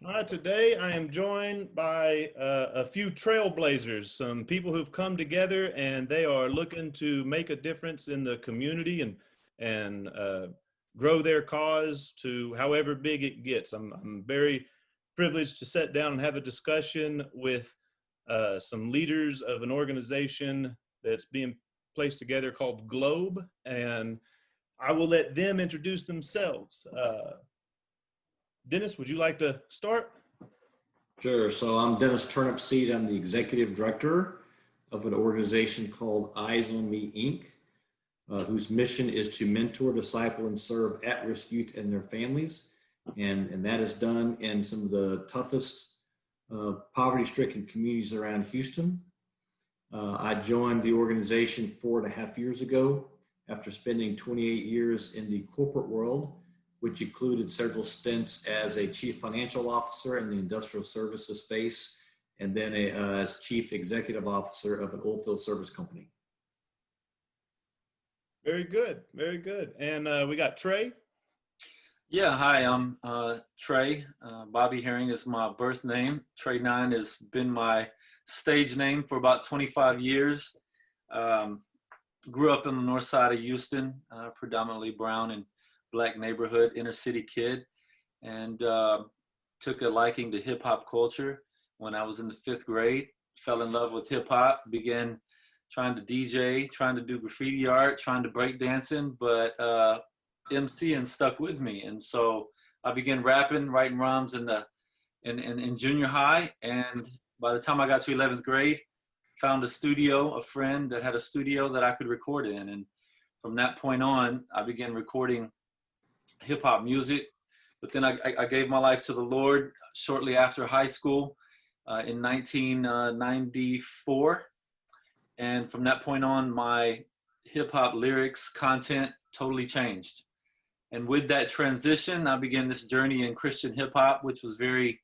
All right, today I am joined by a few trailblazers, some people who've come together and they are looking to make a difference in the community and grow their cause to however big it gets. I'm very privileged to sit down and have a discussion with some leaders of an organization that's being placed together called Globe, and I will let them introduce themselves. Dennis, would you like to start? Sure. So I'm Dennis Turnipseed. I'm the executive director of an organization called Eyes on Me, Inc., whose mission is to mentor, disciple, and serve at-risk youth and their families. And that is done in some of the toughest poverty-stricken communities around Houston. I joined the organization 4.5 years ago after spending 28 years in the corporate world, which included several stints as a chief financial officer in the industrial services space, and then as chief executive officer of an oilfield service company. Very good, very good. And we got Trey. Yeah, hi, I'm Trey. Bobby Herring is my birth name. Trey 9 has been my stage name for about 25 years. Grew up in the north side of Houston, predominantly brown and Black neighborhood, inner city kid, and took a liking to hip hop culture when I was in the 5th grade. Fell in love with hip hop, began trying to DJ, trying to do graffiti art, trying to break dancing, but MCing stuck with me. And so I began rapping, writing rhymes in junior high. And by the time I got to 11th grade, found a friend that had a studio that I could record in. And from that point on, I began recording hip hop music, but then I gave my life to the Lord shortly after high school in 1994. And from that point on, my hip hop lyrics content totally changed. And with that transition, I began this journey in Christian hip hop, which was very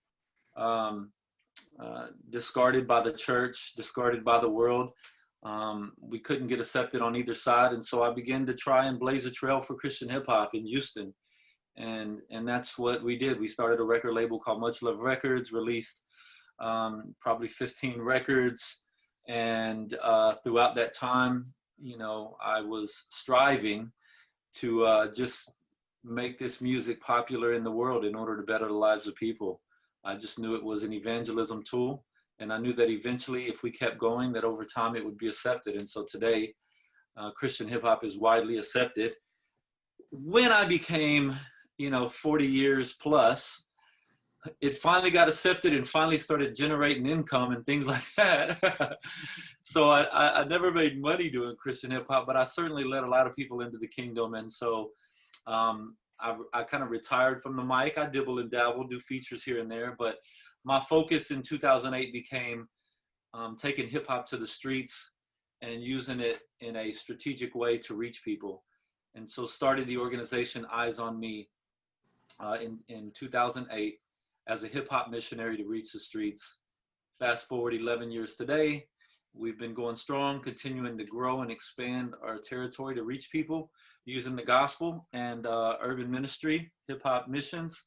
discarded by the church, discarded by the world. We couldn't get accepted on either side. And so I began to try and blaze a trail for Christian hip hop in Houston. And that's what we did. We started a record label called Much Love Records, released probably 15 records. And throughout that time, I was striving to just make this music popular in the world in order to better the lives of people. I just knew it was an evangelism tool. And I knew that eventually, if we kept going, that over time it would be accepted. And so today, Christian hip hop is widely accepted. When I became, 40 years plus, it finally got accepted and finally started generating income and things like that. So I never made money doing Christian hip hop, but I certainly led a lot of people into the kingdom. And so I kind of retired from the mic. I dibble and dabble, do features here and there, but my focus in 2008 became taking hip hop to the streets and using it in a strategic way to reach people. And so started the organization Eyes on Me in 2008 as a hip hop missionary to reach the streets. Fast forward 11 years today, we've been going strong, continuing to grow and expand our territory to reach people using the gospel and urban ministry, hip hop missions.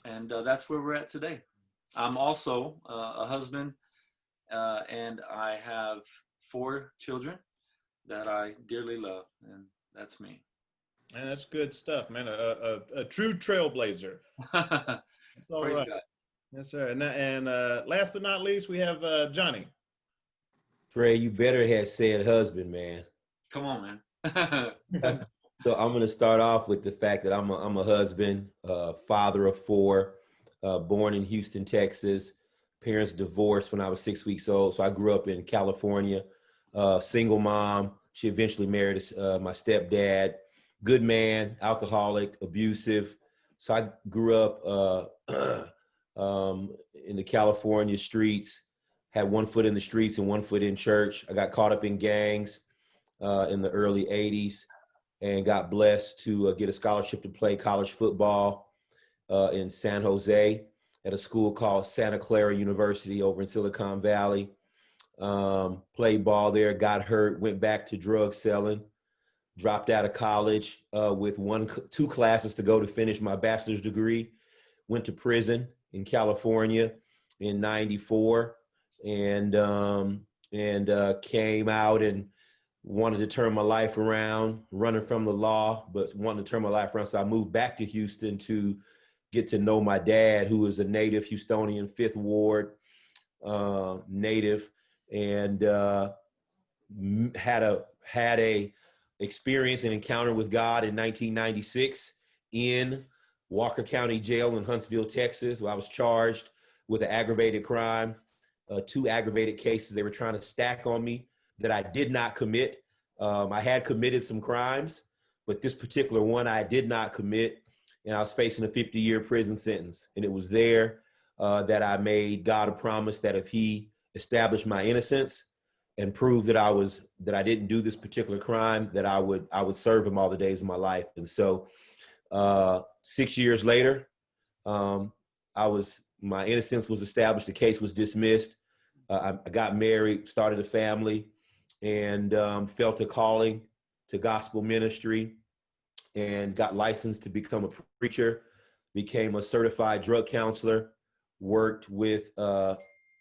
And that's where we're at today. I'm also a husband, and I have 4 children that I dearly love, and that's me. Man, that's good stuff, man. A true trailblazer. All Praise right. God. Yes, sir. And last but not least, we have Johnny. Frey, you better have said husband, man. Come on, man. So I'm going to start off with the fact that I'm a husband, father of 4, born in Houston, Texas. Parents divorced when I was 6 weeks old. So I grew up in California, single mom. She eventually married my stepdad. Good man, alcoholic, abusive. So I grew up in the California streets, had 1 foot in the streets and 1 foot in church. I got caught up in gangs in the early 80s and got blessed to get a scholarship to play college football in San Jose at a school called Santa Clara University over in Silicon Valley. Played ball there, got hurt, went back to drug selling. Dropped out of college with 2 classes to go to finish my bachelor's degree, went to prison in California in '94, and came out and wanted to turn my life around, running from the law, but wanted to turn my life around. So I moved back to Houston to get to know my dad, who is a native Houstonian, 5th Ward native, and had a experience and encounter with God in 1996 in Walker County Jail in Huntsville, Texas, where I was charged with an aggravated crime, 2 aggravated cases they were trying to stack on me that I did not commit. I had committed some crimes, but this particular one I did not commit, and I was facing a 50-year prison sentence. And it was there that I made God a promise that if he established my innocence and proved that I didn't do this particular crime, that I would serve him all the days of my life. And so 6 years later, my innocence was established. The case was dismissed. I got married, started a family, and felt a calling to gospel ministry, and got licensed to become a preacher, became a certified drug counselor, worked with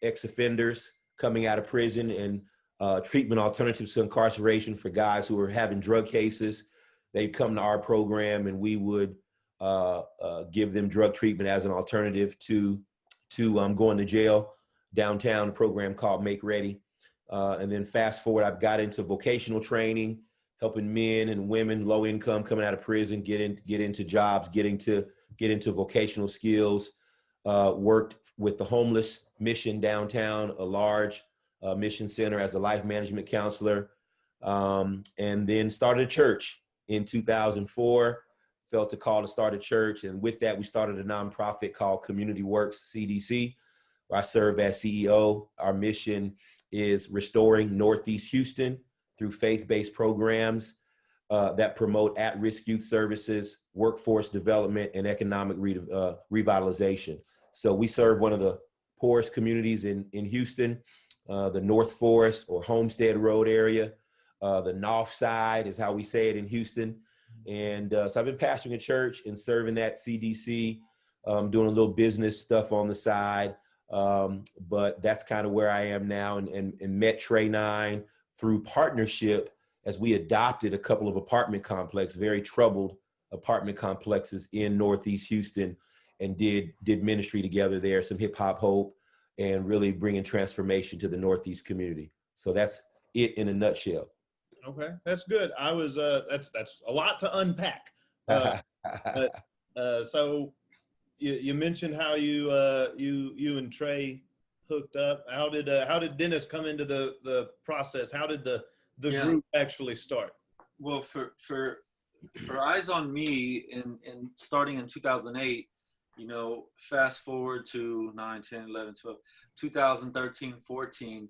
ex-offenders coming out of prison and treatment alternatives to incarceration for guys who were having drug cases. They'd come to our program, and we would give them drug treatment as an alternative to going to jail. Downtown, a program called Make Ready. And then fast forward, I've got into vocational training, helping men and women, low income, coming out of prison, get into jobs, get into vocational skills. Worked with the homeless mission downtown, a large mission center, as a life management counselor, and then started a church in 2004. Felt a call to start a church, and with that, we started a nonprofit called Community Works CDC, where I serve as CEO. Our mission is restoring Northeast Houston through faith-based programs that promote at-risk youth services, workforce development, and economic revitalization. So we serve one of the poorest communities in Houston, the North Forest or Homestead Road area. The North Side is how we say it in Houston. And so I've been pastoring a church and serving that CDC, doing a little business stuff on the side. But that's kind of where I am now, and met Trey 9 through partnership as we adopted a couple of apartment complexes, very troubled apartment complexes in Northeast Houston, and did ministry together there, some hip hop hope, and really bringing transformation to the Northeast community. So that's it in a nutshell. Okay, that's good. I was that's a lot to unpack. So you mentioned how you and Trey hooked up. How did Dennis come into the process? How did the group actually start? Well, for Eyes on Me, in starting in 2008, fast forward to 9, 10, 11, 12, 2013, 14,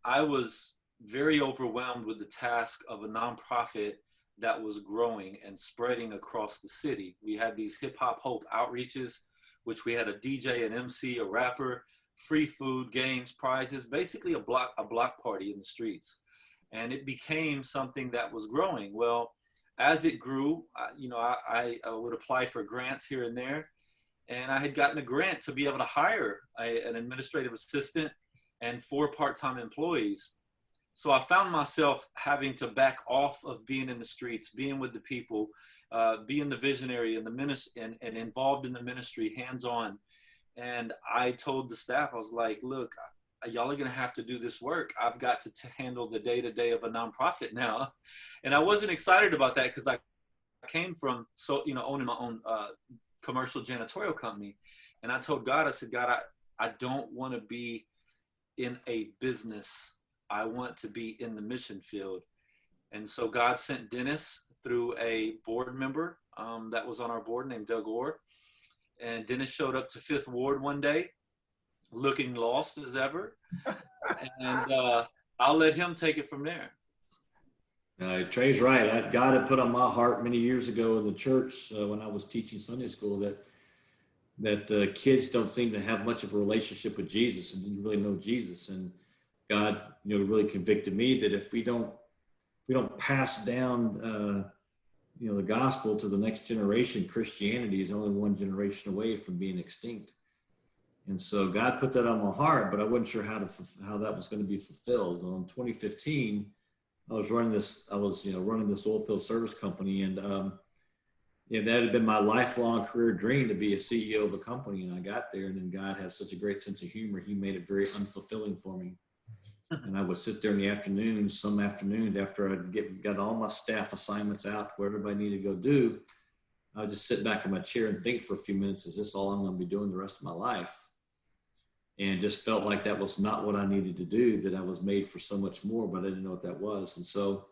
I was very overwhelmed with the task of a nonprofit that was growing and spreading across the city. We had these hip hop hope outreaches, which we had a DJ, an MC, a rapper, free food, games, prizes, basically a block party in the streets. And it became something that was growing. Well, as it grew, I would apply for grants here and there. And I had gotten a grant to be able to hire an administrative assistant and 4 part-time employees. So I found myself having to back off of being in the streets, being with the people, being the visionary and the ministry, and involved in the ministry, hands-on. And I told the staff, I was like, look, y'all are going to have to do this work. I've got to handle the day-to-day of a nonprofit now. And I wasn't excited about that because I came from owning my own commercial janitorial company. And I told God, I said, God, I don't want to be in a business. I want to be in the mission field. And so God sent Dennis through a board member that was on our board named Doug Orr. And Dennis showed up to 5th Ward one day, looking lost as ever. And I'll let him take it from there. Trey's right. God had put on my heart many years ago in the church when I was teaching Sunday school that kids don't seem to have much of a relationship with Jesus and didn't really know Jesus. And God, really convicted me that if we don't pass down, the gospel to the next generation, Christianity is only one generation away from being extinct. And so God put that on my heart, but I wasn't sure how that was going to be fulfilled. So in 2015, I was running this oil field service company, and that had been my lifelong career dream to be a CEO of a company. And I got there, and then God has such a great sense of humor. He made it very unfulfilling for me. And I would sit there in the afternoons, some afternoons after I'd got all my staff assignments out, where everybody needed to go do, I would just sit back in my chair and think for a few minutes, is this all I'm going to be doing the rest of my life? And just felt like that was not what I needed to do, that I was made for so much more, but I didn't know what that was. And so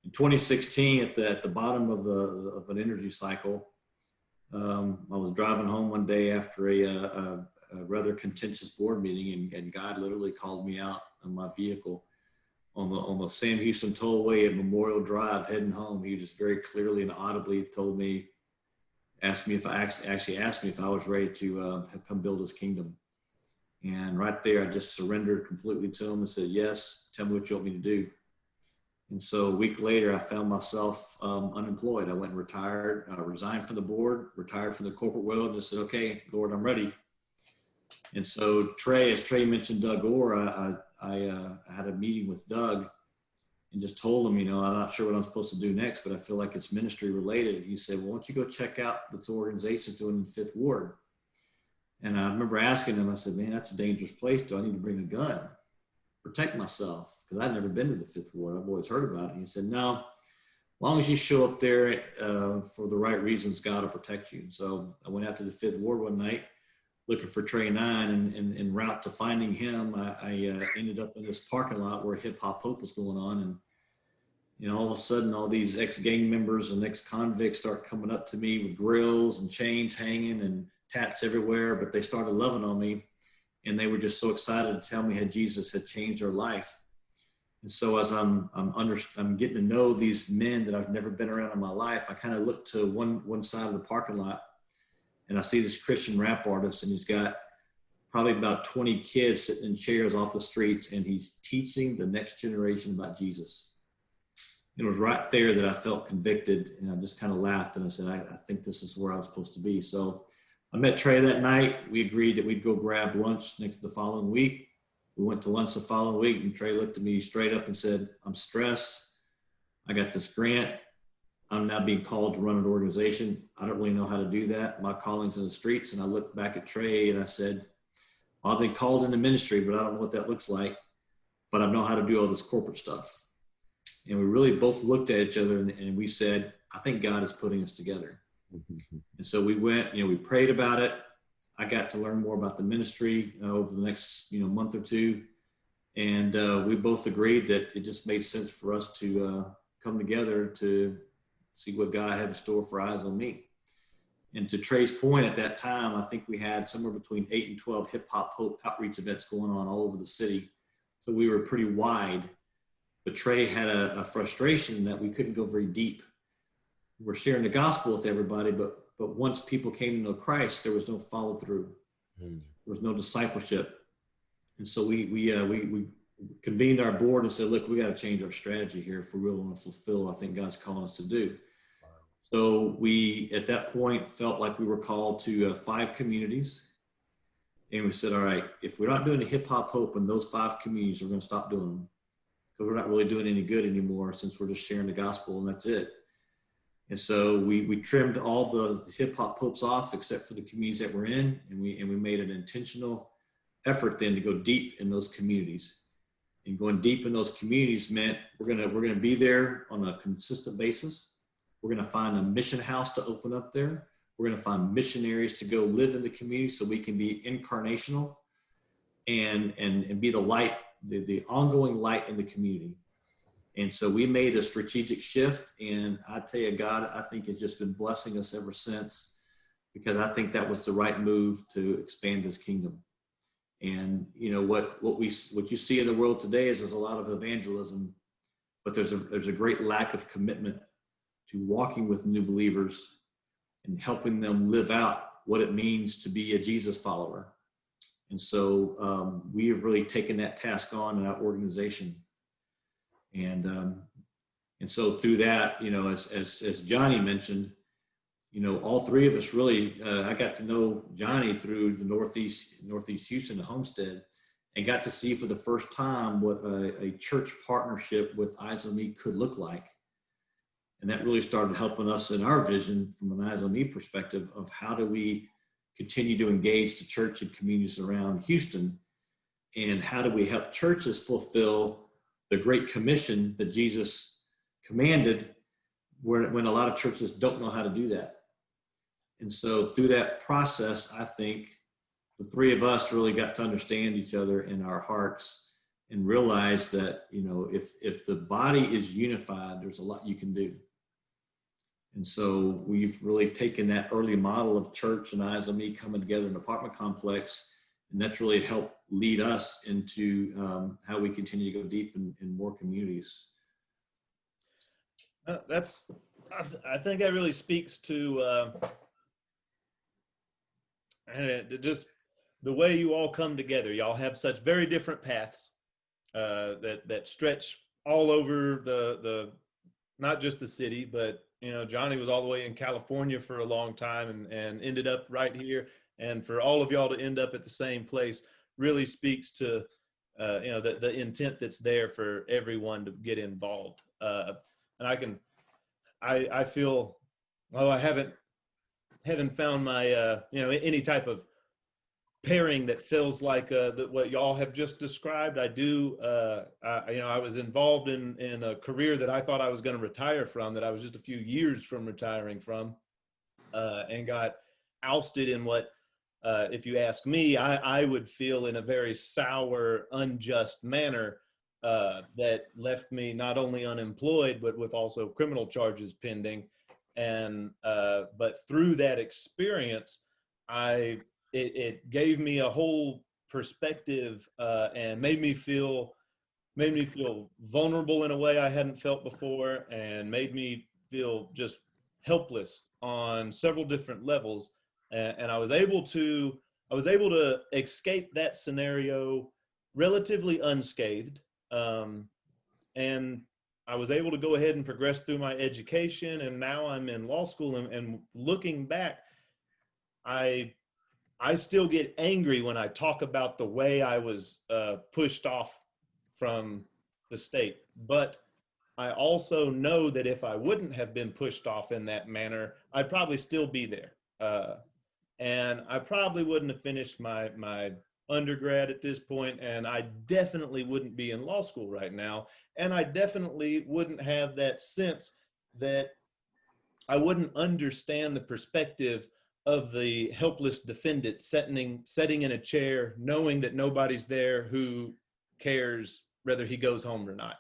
in 2016, at the bottom of an energy cycle, I was driving home one day after a rather contentious board meeting, and God literally called me out on my vehicle on the Sam Houston Tollway at Memorial Drive heading home. He just very clearly and audibly asked me if I was ready to come build his kingdom. And right there, I just surrendered completely to him and said, yes, tell me what you want me to do. And so a week later, I found myself unemployed. I went and retired, resigned from the board, retired from the corporate world, and just said, okay, Lord, I'm ready. And so as Trey mentioned Doug Orr, I had a meeting with Doug and just told him, I'm not sure what I'm supposed to do next, but I feel like it's ministry related. And he said, well, why don't you go check out what the organization's doing in the 5th Ward? And I remember asking him, I said, man, that's a dangerous place. Do I need to bring a gun? Protect myself? Because I'd never been to the 5th Ward. I've always heard about it. And he said, no, as long as you show up there for the right reasons, God will protect you. So I went out to the 5th Ward one night looking for Trey 9, and en route to finding him, I ended up in this parking lot where Hip Hop Hope was going on. And all of a sudden, all these ex-gang members and ex-convicts start coming up to me with grills and chains hanging and tats everywhere, but they started loving on me, and they were just so excited to tell me how Jesus had changed their life. And so as I'm getting to know these men that I've never been around in my life, I kind of look to one side of the parking lot, and I see this Christian rap artist, and he's got probably about 20 kids sitting in chairs off the streets, and he's teaching the next generation about Jesus. It was right there that I felt convicted, and I just kind of laughed, and I said, I think this is where I was supposed to be. So I met Trey that night. We agreed that we'd go grab lunch the following week. We went to lunch the following week, and Trey looked at me straight up and said, I'm stressed. I got this grant. I'm now being called to run an organization. I don't really know how to do that. My calling's in the streets. And I looked back at Trey and I said, I've been called into ministry, but I don't know what that looks like. But I know how to do all this corporate stuff. And we really both looked at each other and we said, I think God is putting us together. And so we went, we prayed about it. I got to learn more about the ministry over the next, month or two. And we both agreed that it just made sense for us to come together to see what God had in store for Eyes on Me. And to Trey's point, at that time, I think we had somewhere between 8 and 12 Hip Hop Hope outreach events going on all over the city. So we were pretty wide. But Trey had a frustration that we couldn't go very deep. We're sharing the gospel with everybody, but once people came to know Christ, there was no follow through. There was no discipleship. And so we convened our board and said, look, we got to change our strategy here if we really want to fulfill, I think God's calling us to do. So we, at that point, felt like we were called to 5 communities. And we said, all right, if we're not doing the Hip Hop Hope in those 5 communities, we're going to stop doing them. Because we're not really doing any good anymore since we're just sharing the gospel and that's it. And so we trimmed all the Hip Hop Hopes off except for the communities that we're in. And we made an intentional effort then to go deep in those communities. And going deep in those communities meant we're gonna be there on a consistent basis. We're gonna find a mission house to open up there. We're gonna find missionaries to go live in the community so we can be incarnational and be the light, the ongoing light in the community. And so we made a strategic shift, and I tell you, God, I think has just been blessing us ever since, because I think that was the right move to expand His kingdom. And what you see in the world today is there's a lot of evangelism, but there's a great lack of commitment to walking with new believers and helping them live out what it means to be a Jesus follower. And so we have really taken that task on in our organization. And so through that, as Johnny mentioned, all three of us really, I got to know Johnny through the Northeast Houston, the Homestead, and got to see for the first time what a church partnership with Eyes on Me could look like. And that really started helping us in our vision from an Eyes on Me perspective of how do we continue to engage the church and communities around Houston, and how do we help churches fulfill the Great Commission that Jesus commanded when a lot of churches don't know how to do that. And so through that process, I think the three of us really got to understand each other in our hearts and realize that, if the body is unified, there's a lot you can do. And so we've really taken that early model of church and Eyes on Me coming together in an apartment complex, and that's really helped lead us into how we continue to go deep in more communities. I think that really speaks to just the way you all come together. Y'all have such very different paths that stretch all over the not just the city, but Johnny was all the way in California for a long time and ended up right here. And for all of y'all to end up at the same place really speaks to the intent that's there for everyone to get involved. And I feel, I haven't found my any type of pairing that feels like what y'all have just described. I do. I was involved in a career that I thought I was going to retire from, that I was just a few years from retiring from, and got ousted in what, if you ask me, I would feel in a very sour, unjust manner, that left me not only unemployed, but with also criminal charges pending. And but through that experience, it gave me a whole perspective, and made me feel vulnerable in a way I hadn't felt before, and made me feel just helpless on several different levels. And I was able to escape that scenario relatively unscathed, and I was able to go ahead and progress through my education, and now I'm in law school. And looking back, I still get angry when I talk about the way I was pushed off from the state. But I also know that if I wouldn't have been pushed off in that manner, I'd probably still be there. And I probably wouldn't have finished my undergrad at this point, and I definitely wouldn't be in law school right now. And I definitely wouldn't have that sense that I wouldn't understand the perspective of the helpless defendant sitting in a chair, knowing that nobody's there who cares whether he goes home or not.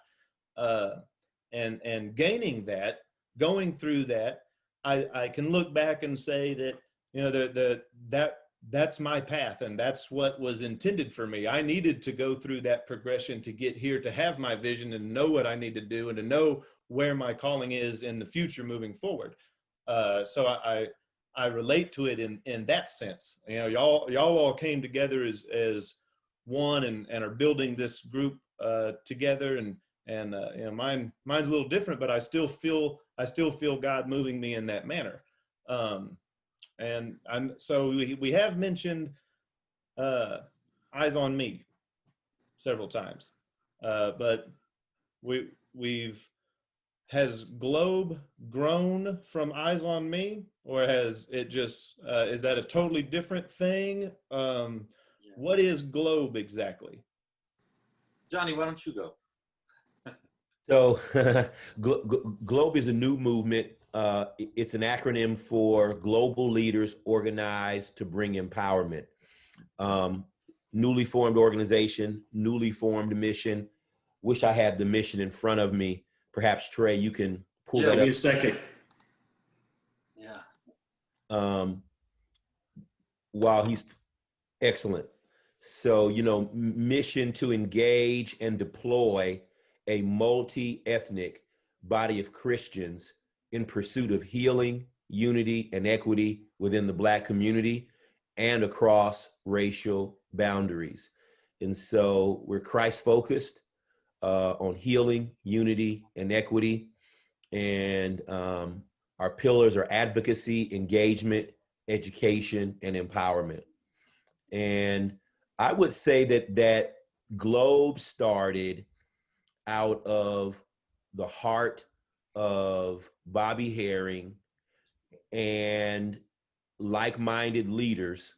And gaining that, going through that, I can look back and say that, that's my path, and that's what was intended for me. I needed to go through that progression to get here, to have my vision and know what I need to do, and to know where my calling is in the future moving forward. So I relate to it in that sense. Y'all all came together as one, and are building this group together. And mine's a little different, but I still feel God moving me in that manner. So we have mentioned Eyes on Me several times, but has Globe grown from Eyes on Me, or has it just, is that a totally different thing? What is Globe exactly? Johnny, why don't you go? So Globe is a new movement. It's an acronym for Global Leaders Organized to Bring Empowerment. Newly formed organization, newly formed mission. Wish I had the mission in front of me. Perhaps Trey, you can pull that up. Give me a second. Yeah. While he's excellent. So, mission to engage and deploy a multi-ethnic body of Christians in pursuit of healing, unity, and equity within the Black community and across racial boundaries. And so we're Christ-focused on healing, unity, and equity. And Our pillars are advocacy, engagement, education, and empowerment. And I would say that Globe started out of the heart of Bobby Herring and like-minded leaders,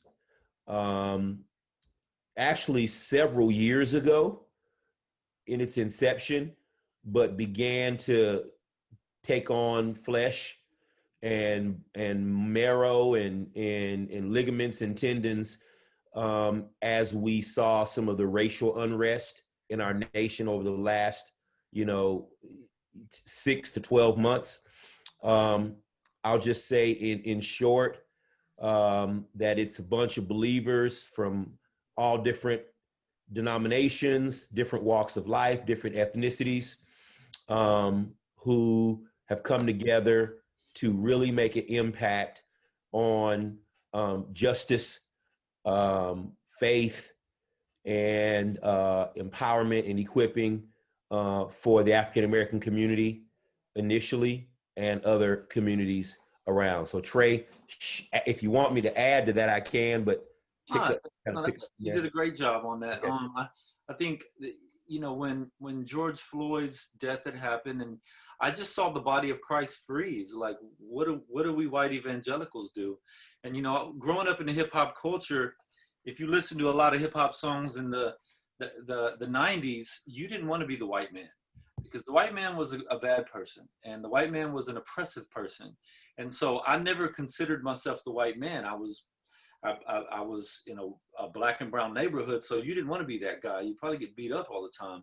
actually several years ago in its inception, but began to take on flesh and marrow and ligaments and tendons as we saw some of the racial unrest in our nation over the last, 6 to 12 months. I'll just say in short that it's a bunch of believers from all different denominations, different walks of life, different ethnicities, who have come together to really make an impact on justice, faith, and empowerment and equipping for the African American community initially and other communities around. So Trey, if you want me to add to that, I can, but you did a great job on that. Okay. I think that, when George Floyd's death had happened, and I just saw the body of Christ freeze. Like, what do we white evangelicals do? And growing up in the hip hop culture, if you listen to a lot of hip hop songs in the 90s, you didn't want to be the white man, because the white man was a bad person, and the white man was an oppressive person. And so I never considered myself the white man. I was in a black and brown neighborhood, so you didn't want to be that guy. You probably get beat up all the time.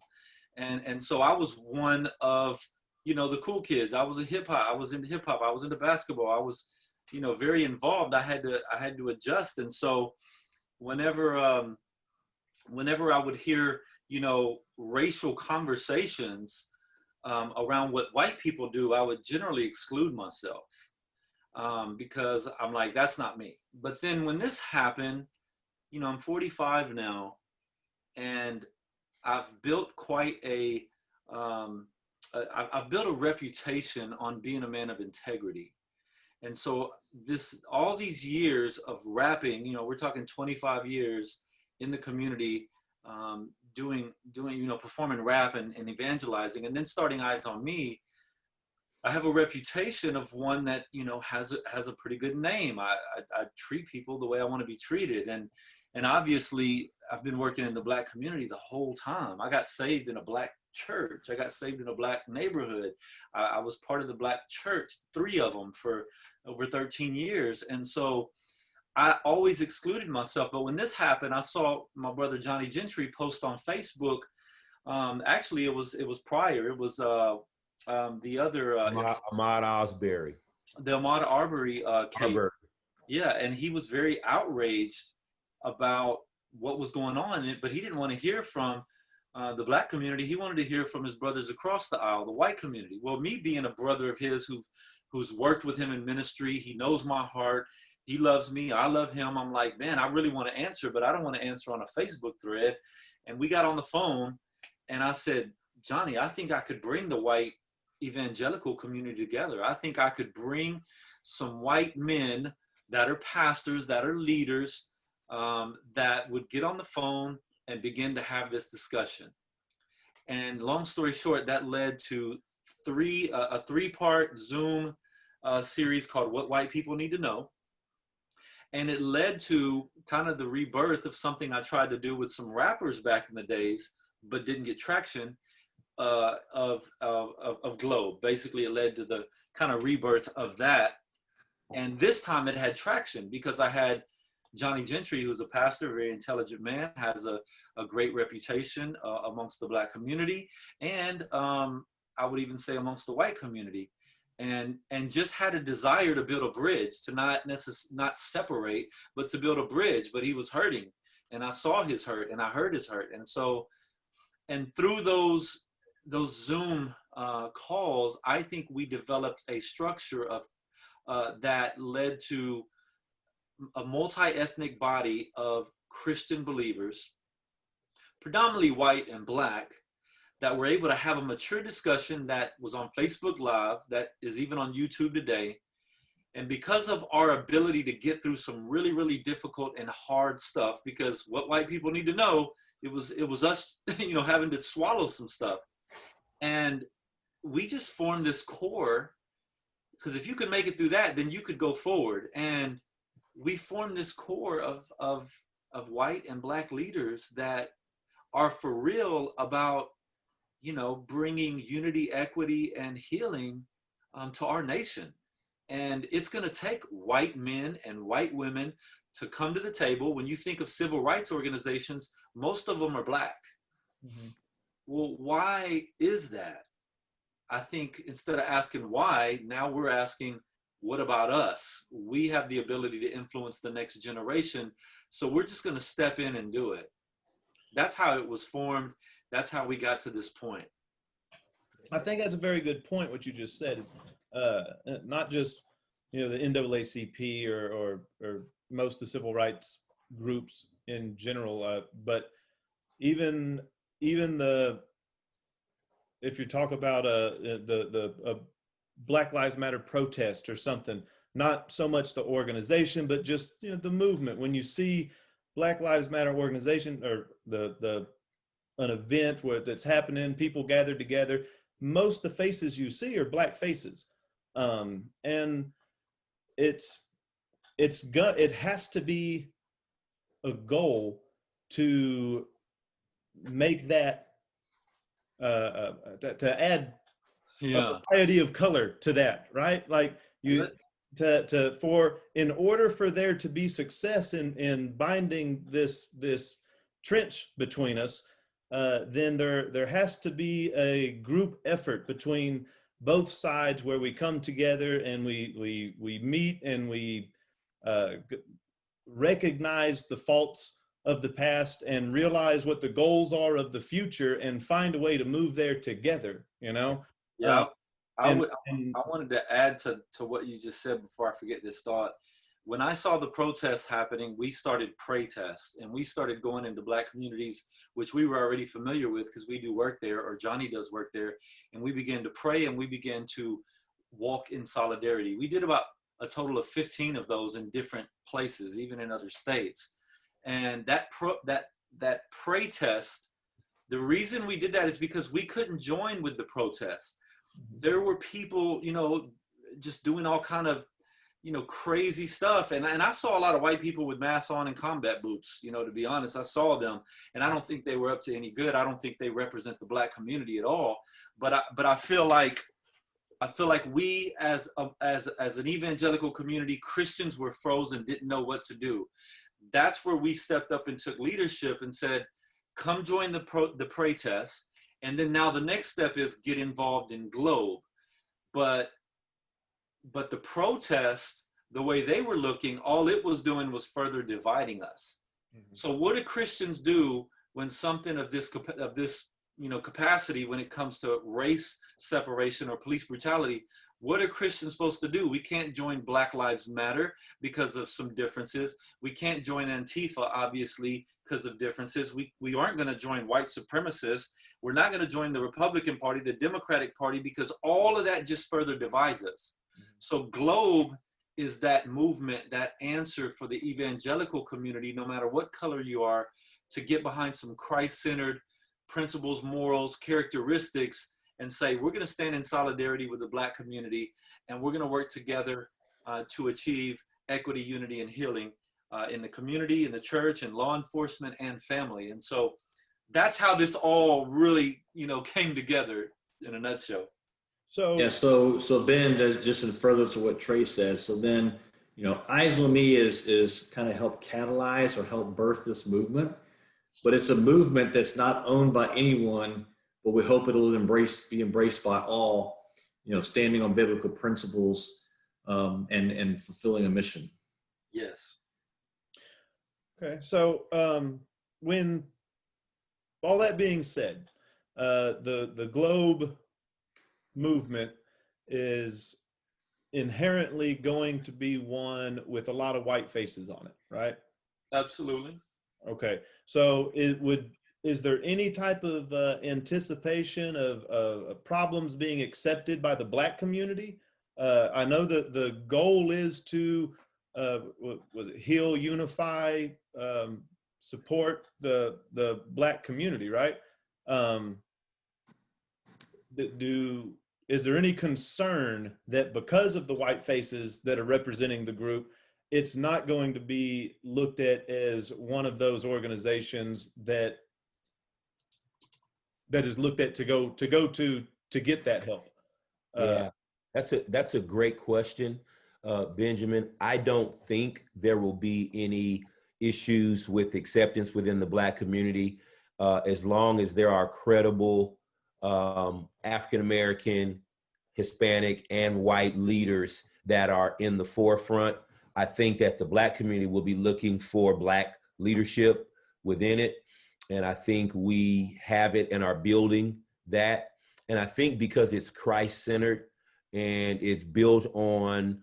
And so I was one of, the cool kids. I was into hip hop. I was into basketball. I was, very involved. I had to adjust. And so whenever I would hear, racial conversations around what white people do, I would generally exclude myself. Because I'm like, that's not me. But then when this happened, I'm 45 now, and I've built I've built a reputation on being a man of integrity. And so all these years of rapping, we're talking 25 years in the community, doing, performing rap and evangelizing, and then starting Eyes on Me. I have a reputation of one that, has a pretty good name. I treat people the way I want to be treated. And obviously I've been working in the Black community the whole time. I got saved in a Black church. I got saved in a Black neighborhood. I was part of the Black church, 3 of them for over 13 years. And so I always excluded myself. But when this happened, I saw my brother Johnny Gentry post on Facebook. Actually, it was prior. It was the other Ahmaud Osbury. The Ahmaud Arbery case. Yeah, and he was very outraged about what was going on, but he didn't want to hear from the Black community. He wanted to hear from his brothers across the aisle, the white community. Well, me being a brother of his who's worked with him in ministry, he knows my heart. He loves me. I love him. I'm like, man, I really want to answer, but I don't want to answer on a Facebook thread. And we got on the phone, and I said, Johnny, I think I could bring the white evangelical community together. I think I could bring some white men that are pastors, that are leaders, that would get on the phone and begin to have this discussion. And long story short, that led to a 3-part Zoom series called What White People Need to Know. And it led to kind of the rebirth of something I tried to do with some rappers back in the days, but didn't get traction, of Globe. Basically, it led to the kind of rebirth of that. And this time it had traction because I had Johnny Gentry, who's a pastor, a very intelligent man, has a great reputation amongst the Black community, and I would even say amongst the white community. And just had a desire to build a bridge, to not separate, but to build a bridge. But he was hurting, and I saw his hurt, and I heard his hurt. And so, and through those Zoom calls, I think we developed a structure of that led to a multi-ethnic body of Christian believers, predominantly white and Black, that were able to have a mature discussion that was on Facebook Live, that is even on YouTube today, And because of our ability to get through some really, really difficult and hard stuff, because what white people need to know, it was us, you know, having to swallow some stuff. And we just formed this core, because if you could make it through that, then you could go forward. And we formed this core of white and Black leaders that are for real about, you know, bringing unity, equity, and healing to our nation. And it's going to take white men and white women to come to the table. When you think of civil rights organizations, most of them are Black. Mm-hmm. Well, why is that? I think instead of asking why, now we're asking, what about us? We have the ability to influence the next generation. So we're just going to step in and do it. That's how it was formed. That's how we got to this point. I think that's a very good point. What you just said is not just, you know, the NAACP or most of the civil rights groups in general, but even the, if you talk about the Black Lives Matter protest or something, not so much the organization, but just, you know, the movement. When you see Black Lives Matter organization or an event where that's happening, people gathered together, most of the faces you see are Black faces, and it has to be a goal to make that to add a variety of color to that, right? Like you in order for there to be success in binding this trench between us, then there has to be a group effort between both sides where we come together and we meet and we recognize the faults of the past and realize what the goals are of the future and find a way to move there together, you know? Yeah. I wanted to add to what you just said before I forget this thought. When I saw the protests happening, we started Pray Test, and we started going into Black communities, which we were already familiar with because we do work there, or Johnny does work there. And we began to pray and we began to walk in solidarity. We did about a total of 15 of those in different places, even in other states. And that Pray Test, the reason we did that is because we couldn't join with the protests. There were people, you know, just doing all kind of, you know, crazy stuff. And I saw a lot of white people with masks on and combat boots, you know, to be honest. I saw them, and I don't think they were up to any good. I don't think they represent the Black community at all. But I feel like we as an evangelical community, Christians were frozen, didn't know what to do. That's where we stepped up and took leadership and said, come join the Pray Test. And then now the next step is get involved in Globe. But the protest, the way they were looking, all it was doing was further dividing us. Mm-hmm. So what do Christians do when something of this, you know, capacity, when it comes to race separation or police brutality, what are Christians supposed to do? We can't join Black Lives Matter because of some differences. We can't join Antifa, obviously, because of differences. We aren't going to join white supremacists. We're not going to join the Republican Party, the Democratic Party, because all of that just further divides us. So Globe is that movement, that answer for the evangelical community, no matter what color you are, to get behind some Christ-centered principles, morals, characteristics, and say, we're going to stand in solidarity with the Black community, and we're going to work together to achieve equity, unity, and healing in the community, in the church, and law enforcement, and family. And so that's how this all really, you know, came together in a nutshell. So Ben, just in further to what Trey said, so then, you know, Eyes on Me is kind of help catalyze or help birth this movement, but it's a movement that's not owned by anyone, but we hope it'll be embraced by all, you know, standing on biblical principles and fulfilling a mission. Yes. Okay, so when all that being said, the Globe movement is inherently going to be one with a lot of white faces on it, right? Absolutely. Okay, so is there any type of anticipation of problems being accepted by the Black community I know that the goal is to heal, unify, support the Black community, right? Is there any concern that because of the white faces that are representing the group, it's not going to be looked at as one of those organizations that is looked at to go to get that help? Yeah, that's a great question, Benjamin. I don't think there will be any issues with acceptance within the Black community as long as there are credible African American, Hispanic, and white leaders that are in the forefront. I think that the Black community will be looking for Black leadership within it, and I think we have it and are building that. And I think because it's Christ-centered and it's built on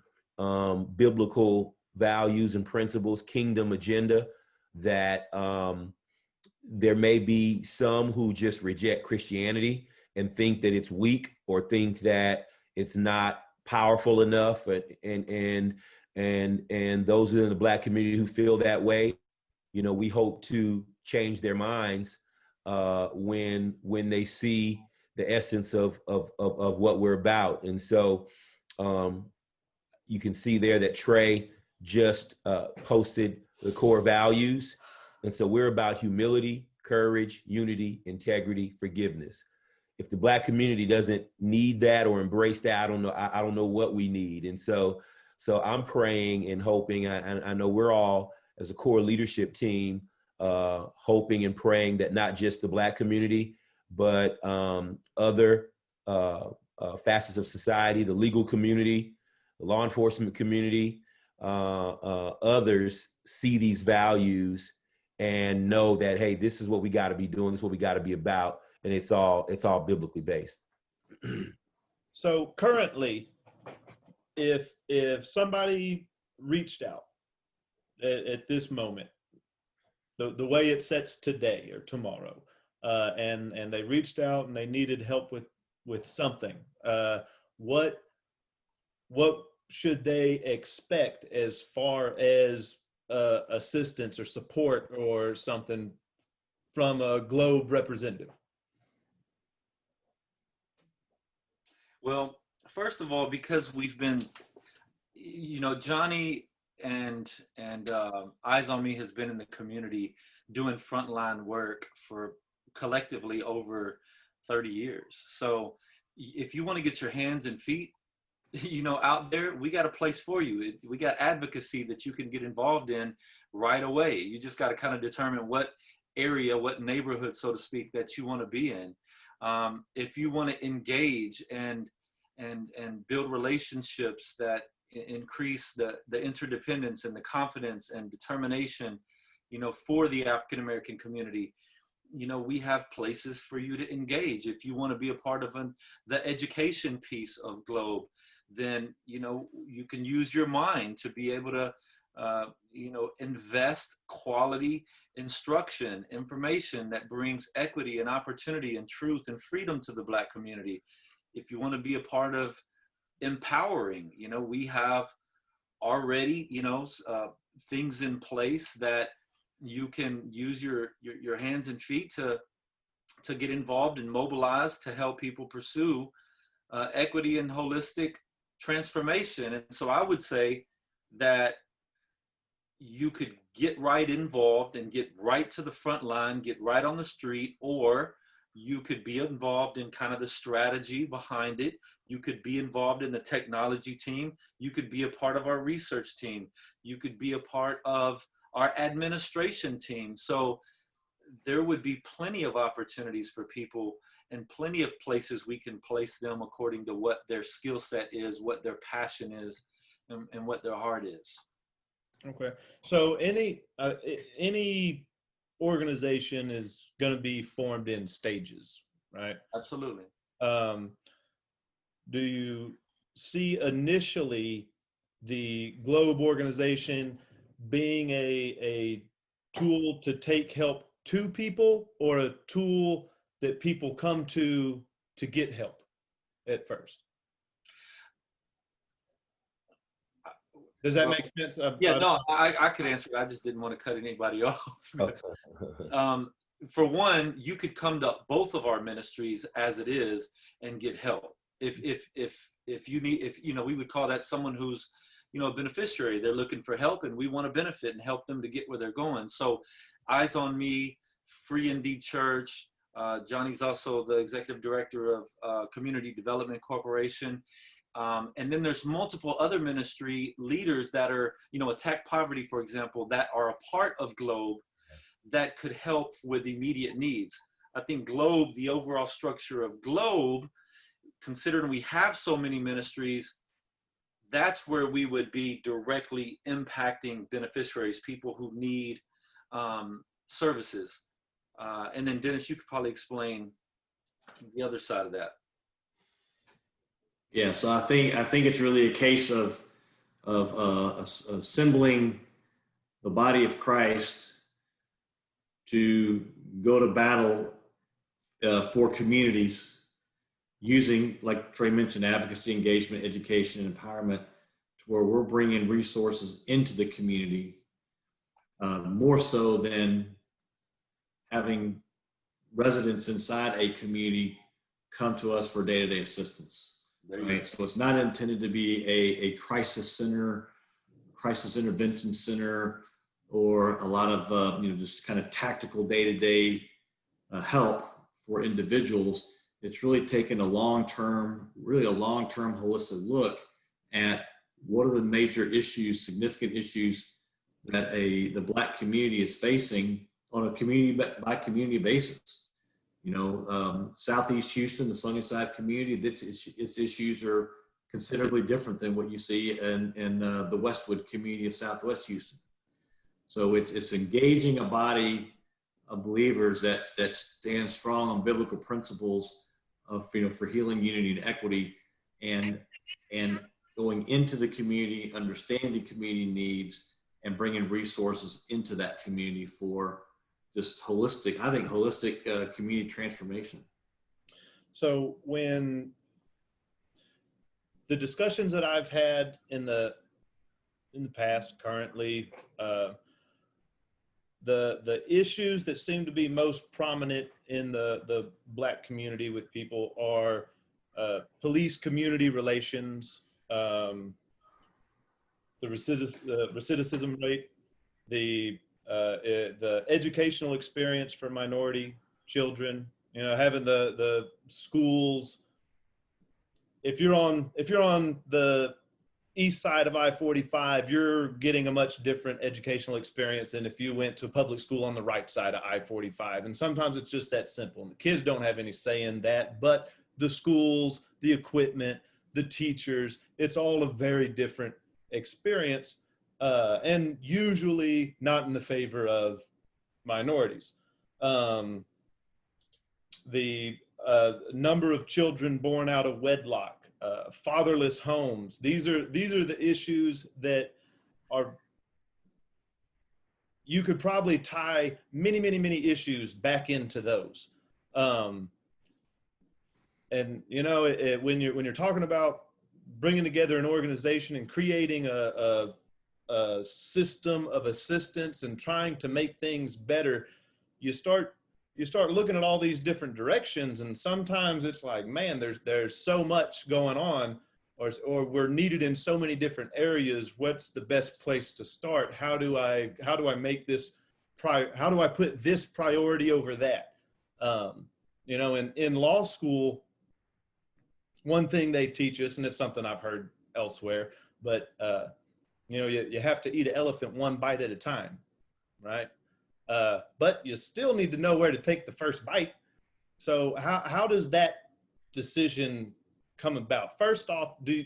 biblical values and principles, kingdom agenda, that there may be some who just reject Christianity and think that it's weak or think that it's not powerful enough. And those in the Black community who feel that way, you know, we hope to change their minds when they see the essence of what we're about. And so you can see there that Trey just posted the core values. And so we're about humility, courage, unity, integrity, forgiveness. If the Black community doesn't need that or embrace that, I don't know what we need. And so I'm praying and hoping, I know we're all as a core leadership team hoping and praying that not just the Black community, but other facets of society, the legal community, the law enforcement community, others see these values and know that, hey, this is what we got to be doing, this is what we got to be about, and it's all biblically based. So currently, if somebody reached out at this moment, the way it sets today or tomorrow, and they reached out and they needed help with something, what should they expect as far as assistance or support or something from a Globe representative? Well, first of all, because we've been, Johnny and Eyes on Me has been in the community doing frontline work for collectively over 30 years. So if you want to get your hands and feet, out there, we got a place for you. We got advocacy that you can get involved in right away. You just got to kind of determine what area, what neighborhood, so to speak, that you want to be in. If you want to engage and build relationships that increase the interdependence and the confidence and determination, for the African American community, we have places for you to engage. If you want to be a part of the education piece of Globe, then you can use your mind to be able to invest quality instruction, information that brings equity and opportunity and truth and freedom to the Black community. If you want to be a part of empowering, we have already things in place that you can use your hands and feet to get involved and mobilize to help people pursue equity and holistic transformation. And so I would say that you could get right involved and get right to the front line, get right on the street, or you could be involved in kind of the strategy behind it. You could be involved in the technology team. You could be a part of our research team. You could be a part of our administration team. So there would be plenty of opportunities for people and plenty of places we can place them according to what their skill set is, what their passion is, and what their heart is. Okay. So any organization is going to be formed in stages, right? Absolutely. Do you see initially the Globe organization being a tool to take help to people, or a tool that people come to get help at first? Does that Well, make sense? yeah, no, I could answer it. I just didn't want to cut anybody off. Okay. For one, you could come to both of our ministries as it is and get help. If you need, if you know, we would call that someone who's, you know, a beneficiary. They're looking for help, and we want to benefit and help them to get where they're going. So, Eyes on Me, Free Indeed Church. Johnny's also the executive director of Community Development Corporation. And then there's multiple other ministry leaders that are, you know, Attack Poverty, for example, that are a part of Globe that could help with immediate needs. I think Globe, the overall structure of Globe, considering we have so many ministries, that's where we would be directly impacting beneficiaries, people who need services. And then Dennis, you could probably explain the other side of that. Yeah, so I think it's really a case of assembling the body of Christ to go to battle for communities using, like Trey mentioned, advocacy, engagement, education, and empowerment, to where we're bringing resources into the community more so than having residents inside a community come to us for day-to-day assistance. Right. So it's not intended to be a crisis center, crisis intervention center, or a lot of just kind of tactical day-to-day help for individuals. It's really taken a long-term holistic look at what are the major issues, significant issues that the Black community is facing on a community by community basis. You know, Southeast Houston, the Sunnyside community, its issues are considerably different than what you see in the Westwood community of Southwest Houston. So it's engaging a body of believers that stand strong on biblical principles of, you know, for healing, unity, and equity, and going into the community, understanding community needs, and bringing resources into that community for just holistic community transformation. So when the discussions that I've had in the past, currently, the issues that seem to be most prominent in the Black community with people are police community relations, the recidivism rate, the educational experience for minority children, you know, having the schools. If you're on the east side of I-45, you're getting a much different educational experience than if you went to public school on the right side of I-45. And sometimes it's just that simple. And the kids don't have any say in that, but the schools, the equipment, the teachers, it's all a very different experience. And usually not in the favor of minorities. The number of children born out of wedlock, fatherless homes. These are the issues that are, you could probably tie many issues back into those. And you know, when you're talking about bringing together an organization and creating a system of assistance and trying to make things better, you start looking at all these different directions, and sometimes it's like, man, there's so much going on, or we're needed in so many different areas. What's the best place to start? How do I make this how do I put this priority over that? You know, in law school, one thing they teach us, and it's something I've heard elsewhere, but you know, you have to eat an elephant one bite at a time, right? But you still need to know where to take the first bite. So how does that decision come about? First off, do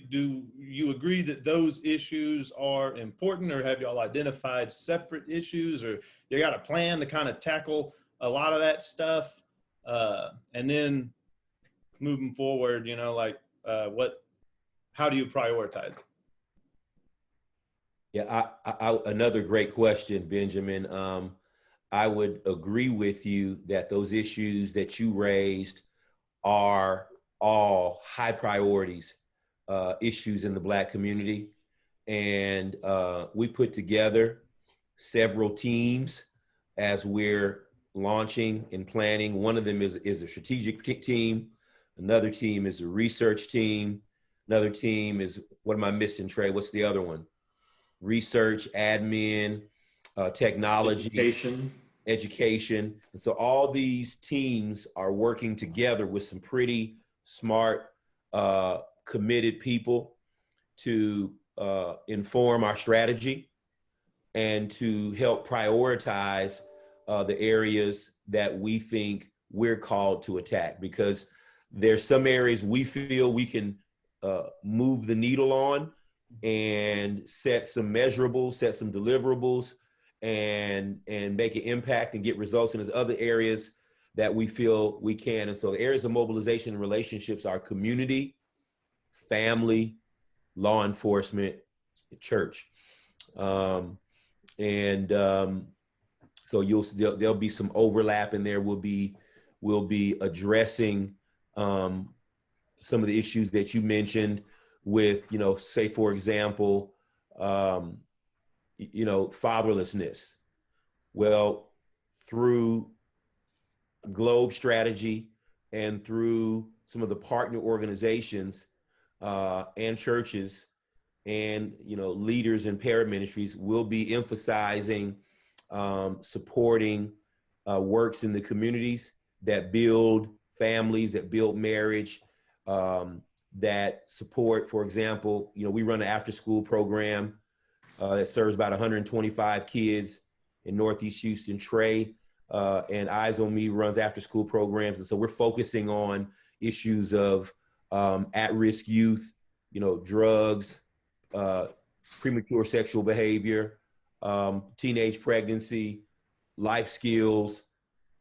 you agree that those issues are important, or have y'all identified separate issues, or you got a plan to kind of tackle a lot of that stuff? And then moving forward, you know, like how do you prioritize it? Yeah, another great question, Benjamin. I would agree with you that those issues that you raised are all high priorities issues in the Black community. And we put together several teams as we're launching and planning. One of them is a strategic team. Another team is a research team. Another team is, what am I missing, Trey? What's the other one? Research, admin, technology, education. And so all these teams are working together with some pretty smart, committed people to inform our strategy and to help prioritize the areas that we think we're called to attack, because there's some areas we feel we can move the needle on and set some measurables, set some deliverables, and make an impact and get results. And there's other areas that we feel we can. And so the areas of mobilization and relationships are community, family, law enforcement, church. So there'll be some overlap in there. We'll be addressing some of the issues that you mentioned with, say, for example, fatherlessness. Well, through Globe strategy and through some of the partner organizations and churches and, leaders in ministries, we'll be emphasizing supporting works in the communities that build families, that build marriage, that support, for example, we run an after-school program that serves about 125 kids in Northeast Houston. Trey and Eyes on Me runs after-school programs. And so we're focusing on issues of at-risk youth, drugs, premature sexual behavior, teenage pregnancy, life skills,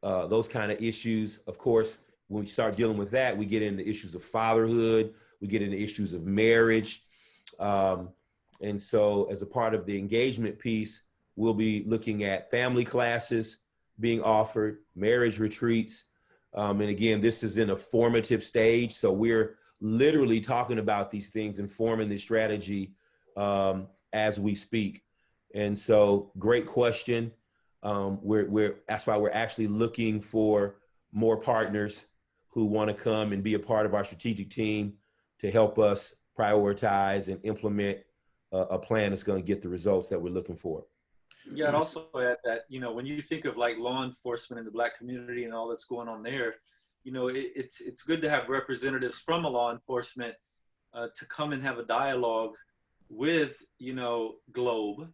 those kind of issues. Of course, when we start dealing with that, we get into issues of fatherhood, we get into issues of marriage. And so as a part of the engagement piece, we'll be looking at family classes being offered, marriage retreats. And again, this is in a formative stage. So we're literally talking about these things and forming the strategy as we speak. And so great question. That's why we're actually looking for more partners who want to come and be a part of our strategic team to help us prioritize and implement a plan that's going to get the results that we're looking for. Yeah, I'd also add that, when you think of like law enforcement in the Black community and all that's going on there, it's good to have representatives from a law enforcement to come and have a dialogue with, Globe,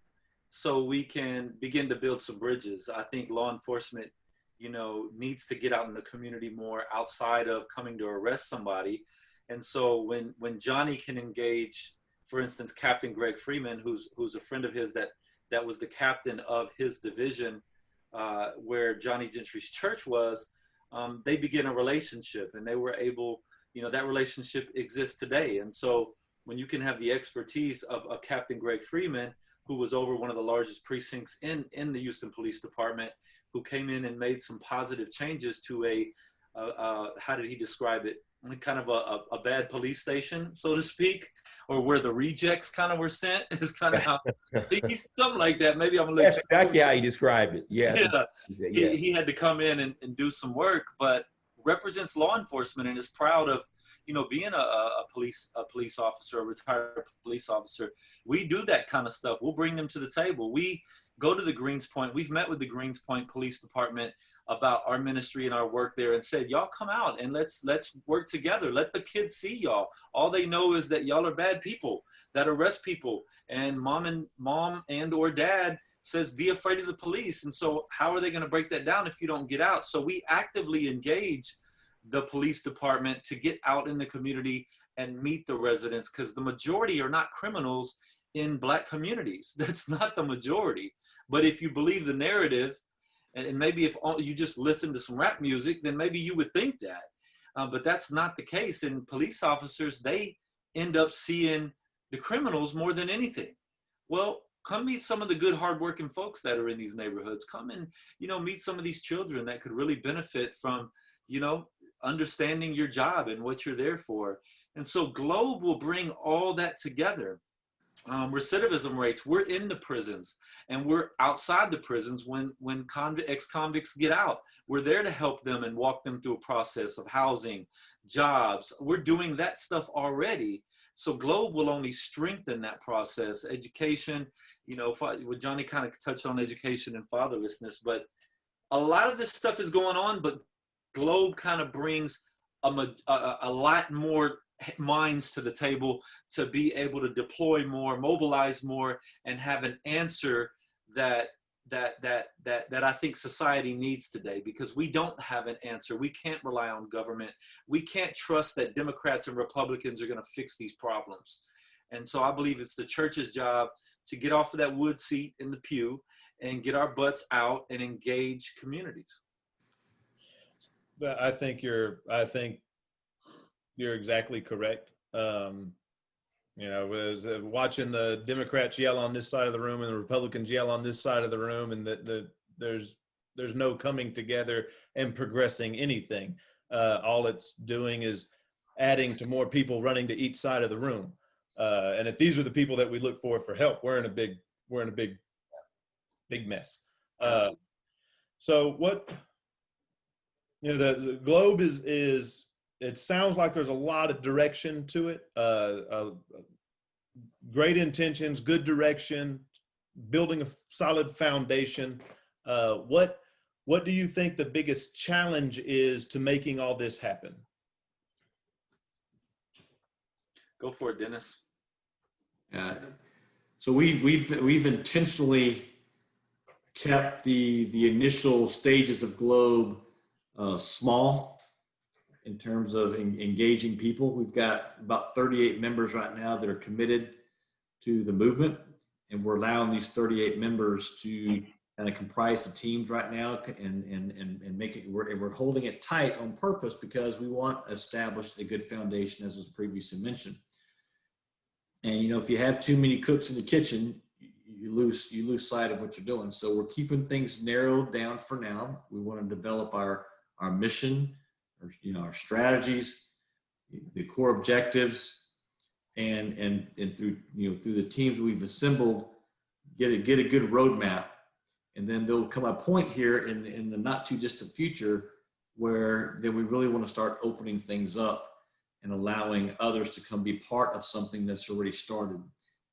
so we can begin to build some bridges. I think law enforcement, needs to get out in the community more outside of coming to arrest somebody. And so when Johnny can engage, for instance, Captain Greg Freeman, who's a friend of his that was the captain of his division where Johnny Gentry's church was, they begin a relationship, and they were able, that relationship exists today. And so when you can have the expertise of Captain Greg Freeman, who was over one of the largest precincts in the Houston Police Department, who came in and made some positive changes to how did he describe it? Kind of a bad police station, so to speak, or where the rejects kind of were sent, is kind of how, something like that. Maybe I'm a little. That's exactly how he described it. Yeah. Yeah. He had to come in and do some work, but represents law enforcement and is proud of, being a police officer, a retired police officer. We do that kind of stuff. We'll bring them to the table. We go to the Greens Point. We've met with the Greens Point Police Department about our ministry and our work there and said, y'all come out and let's work together. Let the kids see y'all. All they know is that y'all are bad people that arrest people, and mom and or dad says, be afraid of the police. And so how are they going to break that down if you don't get out? So we actively engage the police department to get out in the community and meet the residents, because the majority are not criminals in Black communities. That's not the majority. But if you believe the narrative, and maybe if you just listen to some rap music, then maybe you would think that. But that's not the case. And police officers, they end up seeing the criminals more than anything. Well, come meet some of the good, hardworking folks that are in these neighborhoods. Come and, meet some of these children that could really benefit from, understanding your job and what you're there for. And so Globe will bring all that together. recidivism rates. We're in the prisons and we're outside the prisons when ex-convicts get out. We're there to help them and walk them through a process of housing, jobs. We're doing that stuff already. So Globe will only strengthen that process. Education, you know, what Johnny kind of touched on, education and fatherlessness, but a lot of this stuff is going on, but Globe kind of brings a lot more minds to the table to be able to deploy more, mobilize more, and have an answer that I think society needs today, because we don't have an answer. We can't rely on government. We can't trust that Democrats and Republicans are going to fix these problems. And so I believe it's the church's job to get off of that wood seat in the pew and get our butts out and engage communities. I think you're exactly correct. You know, was watching the Democrats yell on this side of the room and the Republicans yell on this side of the room, and there's no coming together and progressing anything. All it's doing is adding to more people running to each side of the room. And if these are the people that we look for help, we're in a big mess. So what, you know, the Globe is it sounds like there's a lot of direction to it. Great intentions, good direction, building a solid foundation. What do you think the biggest challenge is to making all this happen? Go for it, Dennis. So we've intentionally kept the initial stages of Globe small in terms of engaging people. We've got about 38 members right now that are committed to the movement, and we're allowing these 38 members to kind of comprise the teams right now and make it, we're holding it tight on purpose because we want to establish a good foundation, as was previously mentioned. And, you know, if you have too many cooks in the kitchen, you lose sight of what you're doing. So we're keeping things narrowed down for now. We want to develop our mission, or, you know, our strategies, the core objectives, and through, you know, through the teams we've assembled, get a good roadmap. And then there'll come a point here in the not too distant future where then we really want to start opening things up and allowing others to come be part of something that's already started.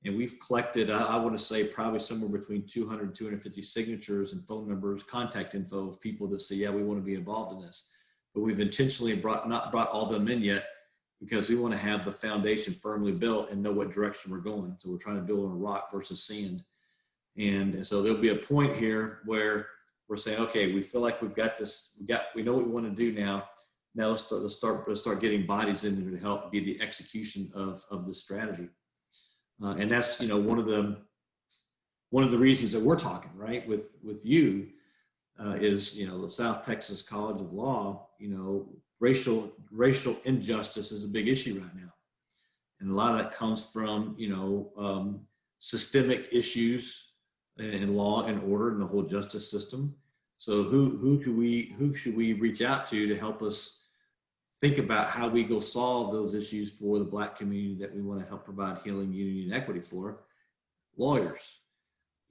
And we've collected, I want to say, probably somewhere between 200 and 250 signatures and phone numbers, contact info of people that say, yeah, we want to be involved in this. But we've intentionally not brought all of them in yet, because we want to have the foundation firmly built and know what direction we're going. So we're trying to build on a rock versus sand. And so there'll be a point here where we're saying, okay, we feel like we've got this, we know what we want to do now. Now let's start getting bodies in there to help be the execution of the strategy. And that's, you know, one of the reasons that we're talking, right, with you is, you know, the South Texas College of Law, you know, racial injustice is a big issue right now. And a lot of that comes from, you know, systemic issues in law and order and the whole justice system. So who should we reach out to help us think about how we go solve those issues for the Black community that we want to help provide healing, unity, and equity for? Lawyers.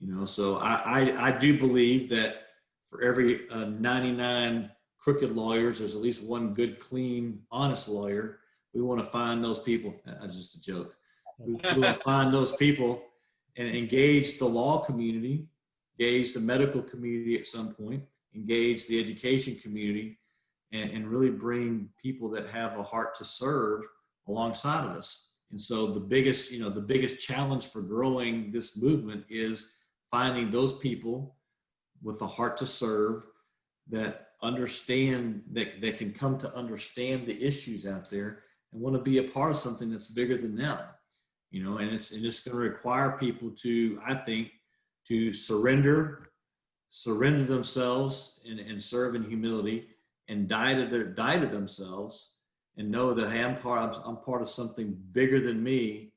You know, so I do believe that for every 99 crooked lawyers, there's at least one good, clean, honest lawyer. We want to find those people. That's just a joke. We want to find those people and engage the law community, engage the medical community at some point, engage the education community, and really bring people that have a heart to serve alongside of us. And so the biggest challenge for growing this movement is finding those people with a heart to serve that understand, that can come to understand the issues out there and want to be a part of something that's bigger than them. You know, and it's going to require people to, I think, to surrender themselves and serve in humility and die to themselves and know that, hey, I'm part of something bigger than me.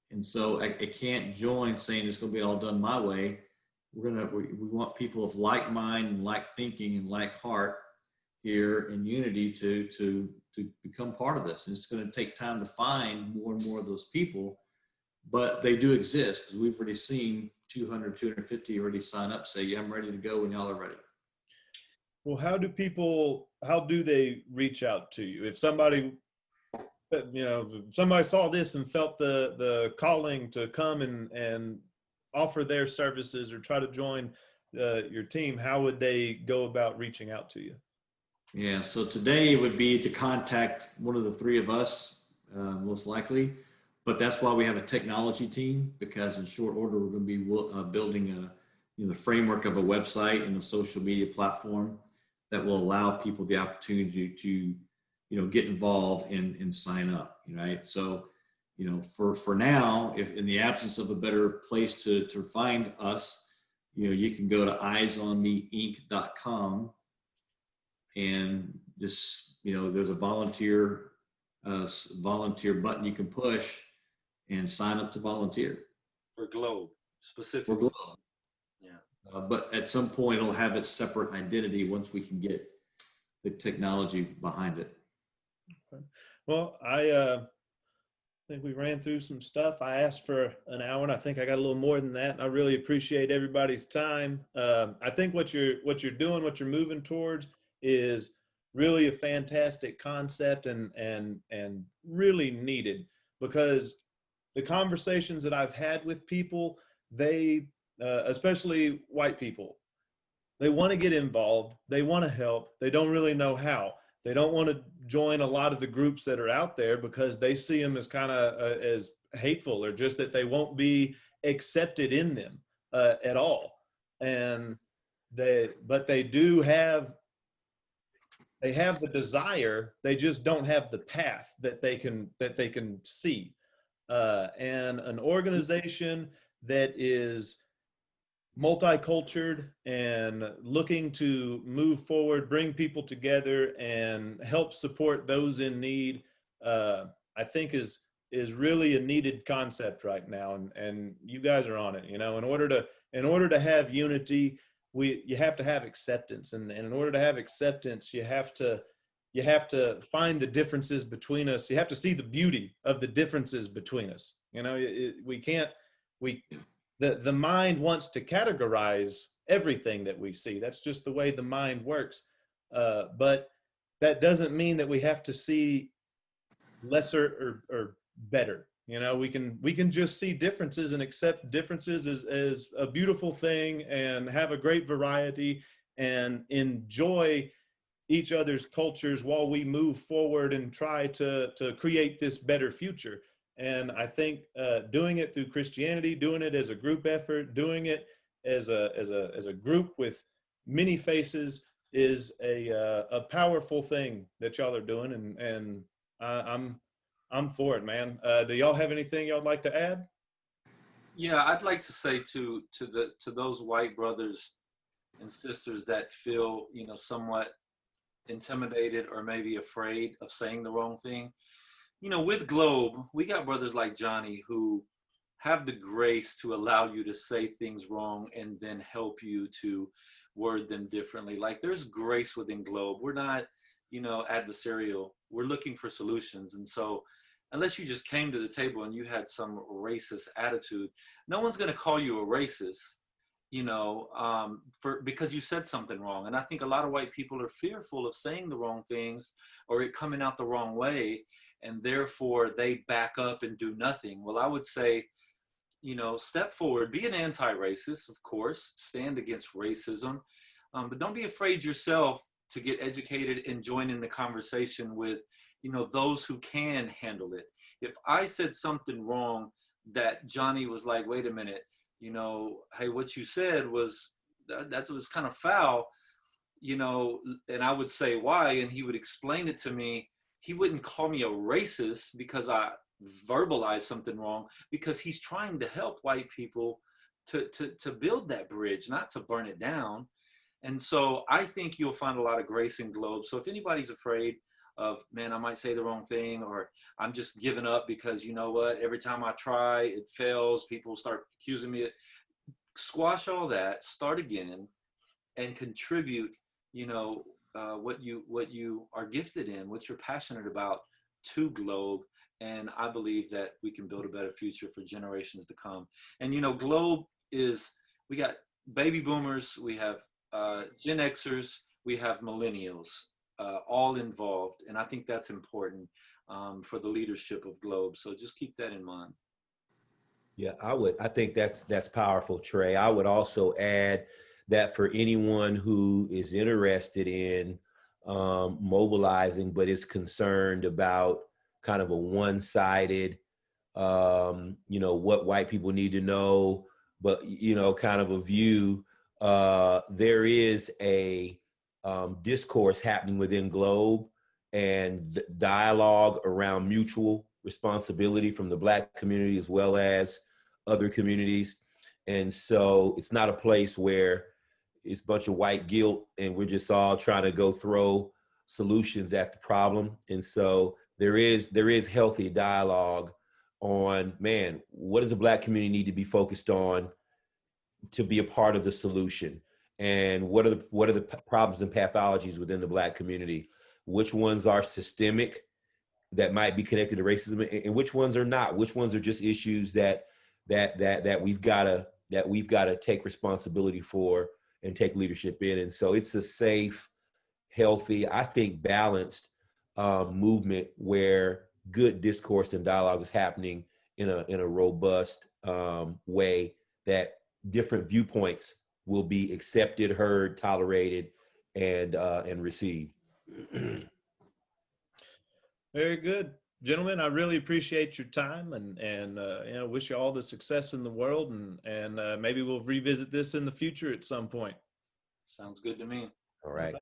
And so I can't join saying it's going to be all done my way. We want people of like mind and like thinking and like heart here in unity to become part of this. And it's going to take time to find more and more of those people. but they do exist because we've already seen 200, 250 already sign up, say, yeah, I'm ready to go when y'all are ready. Well, how do they reach out to you? If somebody, if somebody saw this and felt the calling to come and offer their services or try to join your team, how would they go about reaching out to you? Yeah, so today it would be to contact one of the three of us, most likely. But that's why we have a technology team, because in short order we're going to be building the framework of a website and a social media platform that will allow people the opportunity to get involved and sign up. Right. So for now, if in the absence of a better place to find us, you can go to eyesonmeinc.com. And just there's a volunteer button you can push and sign up to volunteer For Globe specifically. for Globe. Yeah. But at some point it'll have its separate identity once we can get the technology behind it. Okay. Well, I think we ran through some stuff. I asked for an hour, and I think I got a little more than that. I really appreciate everybody's time. I think what you're doing, what you're moving towards, is really a fantastic concept and really needed, because the conversations that I've had with people, they especially white people, they want to get involved, they want to help, they don't really know how. They don't want to join a lot of the groups that are out there because they see them as kind of as hateful, or just that they won't be accepted in them at all. And but they have the desire, they just don't have the path that they can see. And an organization that is multicultural and looking to move forward, bring people together, and help support those in need, I think is really a needed concept right now. And you guys are on it. In order to have unity, you have to have acceptance, and in order to have acceptance, you have to find the differences between us. You have to see the beauty of the differences between us. The mind wants to categorize everything that we see. That's just the way the mind works. But that doesn't mean that we have to see lesser or better. We can just see differences and accept differences as a beautiful thing, and have a great variety and enjoy each other's cultures while we move forward and try to create this better future. And I think doing it through Christianity, doing it as a group effort, doing it as a group with many faces is a powerful thing that y'all are doing, and I'm for it, man. Do y'all have anything y'all like to add? Yeah, I'd like to say to those white brothers and sisters that feel somewhat intimidated or maybe afraid of saying the wrong thing. With Globe, we got brothers like Johnny who have the grace to allow you to say things wrong and then help you to word them differently. Like, there's grace within Globe. We're not, adversarial. We're looking for solutions. And so unless you just came to the table and you had some racist attitude, no one's going to call you a racist, because you said something wrong. And I think a lot of white people are fearful of saying the wrong things or it coming out the wrong way, and therefore they back up and do nothing. Well, I would say, step forward, be an anti-racist, of course, stand against racism, but don't be afraid yourself to get educated and join in the conversation with, those who can handle it. If I said something wrong that Johnny was like, wait a minute, hey, what you said was, that was kind of foul, and I would say why, and he would explain it to me. He wouldn't call me a racist because I verbalized something wrong, because he's trying to help white people to build that bridge, not to burn it down. And so I think you'll find a lot of grace in Globe. So if anybody's afraid of, man, I might say the wrong thing, or I'm just giving up because every time I try, it fails, people start accusing me, squash all that, start again, and contribute, what you are gifted in, what you're passionate about to Globe. And I believe that we can build a better future for generations to come. And, you know, Globe is, we got baby boomers, we have Gen Xers, we have millennials, all involved. And I think that's important for the leadership of Globe. So just keep that in mind. Yeah, I think that's powerful, Trey. I would also add that for anyone who is interested in mobilizing, but is concerned about kind of a one-sided, what white people need to know, but, kind of a view, there is a discourse happening within Globe and dialogue around mutual responsibility from the Black community as well as other communities. And so it's not a place where it's a bunch of white guilt and we're just all trying to go throw solutions at the problem. And so there is healthy dialogue on, man, what does the Black community need to be focused on to be a part of the solution? And what are the problems and pathologies within the Black community? Which ones are systemic that might be connected to racism, and which ones are not? Which ones are just issues that we've got to take responsibility for and take leadership in? And so it's a safe, healthy, I think balanced movement where good discourse and dialogue is happening in a robust way that different viewpoints will be accepted, heard, tolerated, and received. Very good. Gentlemen, I really appreciate your time and wish you all the success in the world, and maybe we'll revisit this in the future at some point. Sounds good to me. All right.